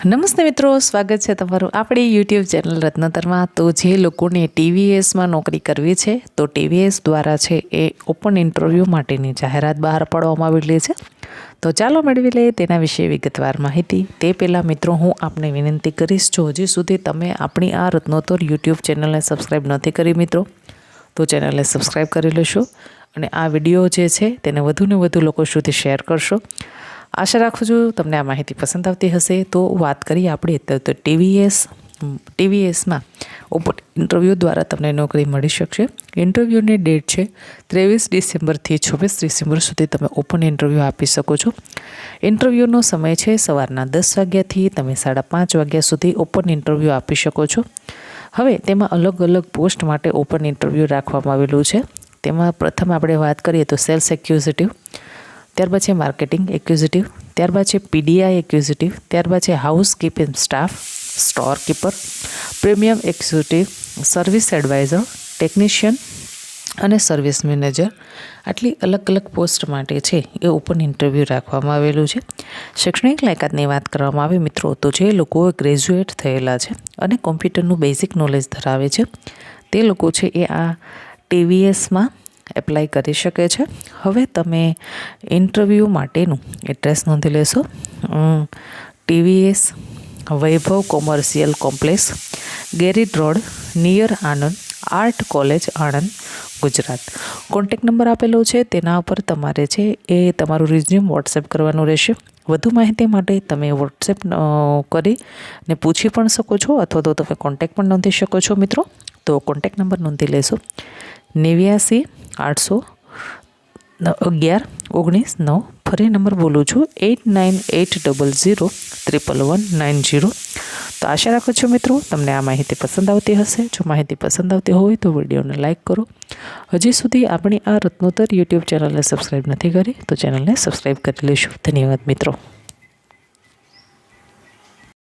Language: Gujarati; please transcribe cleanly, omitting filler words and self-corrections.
નમસ્તે મિત્રો, સ્વાગત છે તમારું આપણી યુટ્યુબ ચેનલ રત્નતરમાં। તો જે લોકોને ટીવીએસમાં નોકરી કરવી છે તો ટીવીએસ દ્વારા છે એ ઓપન ઇન્ટરવ્યૂ માટેની જાહેરાત બહાર પાડવામાં આવેલી છે। તો ચાલો મેળવી લઈએ તેના વિશે વિગતવાર માહિતી। તે પહેલાં મિત્રો હું આપને વિનંતી કરીશ, જો હજી સુધી તમે આપણી આ રત્નોત્તર યુટ્યુબ ચેનલને સબસ્ક્રાઈબ નથી કરી મિત્રો તો ચેનલને સબસ્ક્રાઈબ કરી લેશો અને આ વિડીયો જે છે તેને વધુને વધુ લોકો સુધી શેર કરશો। આશા રાખું છું તમને આ માહિતી પસંદ આવતી હશે। તો વાત કરીએ આપણે તો ટીવીએસમાં ઓપન ઇન્ટરવ્યૂ દ્વારા તમને નોકરી મળી શકશે। ઇન્ટરવ્યૂની ડેટ છે 23 ડિસેમ્બરથી 26 ડિસેમ્બર સુધી તમે ઓપન ઇન્ટરવ્યૂ આપી શકો છો। ઇન્ટરવ્યૂનો સમય છે સવારના 10 વાગ્યાથી તમે 5:30 વાગ્યા સુધી ઓપન ઇન્ટરવ્યૂ આપી શકો છો। હવે તેમાં અલગ અલગ પોસ્ટ માટે ઓપન ઇન્ટરવ્યૂ રાખવામાં આવેલું છે। તેમાં પ્રથમ આપણે વાત કરીએ તો સેલ્સ એક્ઝિક્યુટિવ, ત્યારબાદ છે માર્કેટિંગ એક્ઝિક્યુટિવ, ત્યારબાદ છે પીડીઆઈ એક્ઝિક્યુટિવ, ત્યારબાદ છે housekeeping staff, store keeper, premium executive, service adviser, technician અને સર્વિસ મેનેજર। આટલી અલગ અલગ પોસ્ટ માટે છે એ ઓપન ઇન્ટરવ્યૂ રાખવામાં આવેલું છે। શૈક્ષણિક લાયકાતની વાત કરવામાં આવે મિત્રો તો જે લોકો ગ્રેજ્યુએટ થયેલા છે અને કોમ્પ્યુટરનું બેઝિક નોલેજ ધરાવે છે તે લોકો છે એ આ ટીવીએસમાં એપ્લાય કરી શકે છે। હવે તમે ઇન્ટરવ્યૂ માટેનું એડ્રેસ નોંધી લેશો। ટીવીએસ વૈભવ કોમર્શિયલ કોમ્પ્લેક્સ, ગેરીડ road, near Anand, art college Anand, Gujarat. Contact number આપેલો છે તેના ઉપર તમારે છે એ તમારું રિઝ્યુમ વોટ્સએપ કરવાનું રહેશે। વધુ માહિતી માટે તમે વોટ્સએપ કરીને પૂછી પણ શકો છો અથવા તો તમે કોન્ટેક્ટ પણ નોંધી શકો છો મિત્રો। તો કોન્ટેક્ટ નંબર નોંધી લેશો 89 811 19 9। ફરી નંબર બોલું છું 8980011190। તો આશા રાખું છું મિત્રો તમને આ માહિતી પસંદ આવતી હશે। જો માહિતી પસંદ આવતી હોય તો વિડીયોને લાઇક કરો। હજી સુધી આપણી આ રત્નોત્તર યુટ્યુબ ચેનલને સબસ્ક્રાઈબ નથી કરી તો ચેનલને સબસ્ક્રાઈબ કરી લેશો। ધન્યવાદ મિત્રો।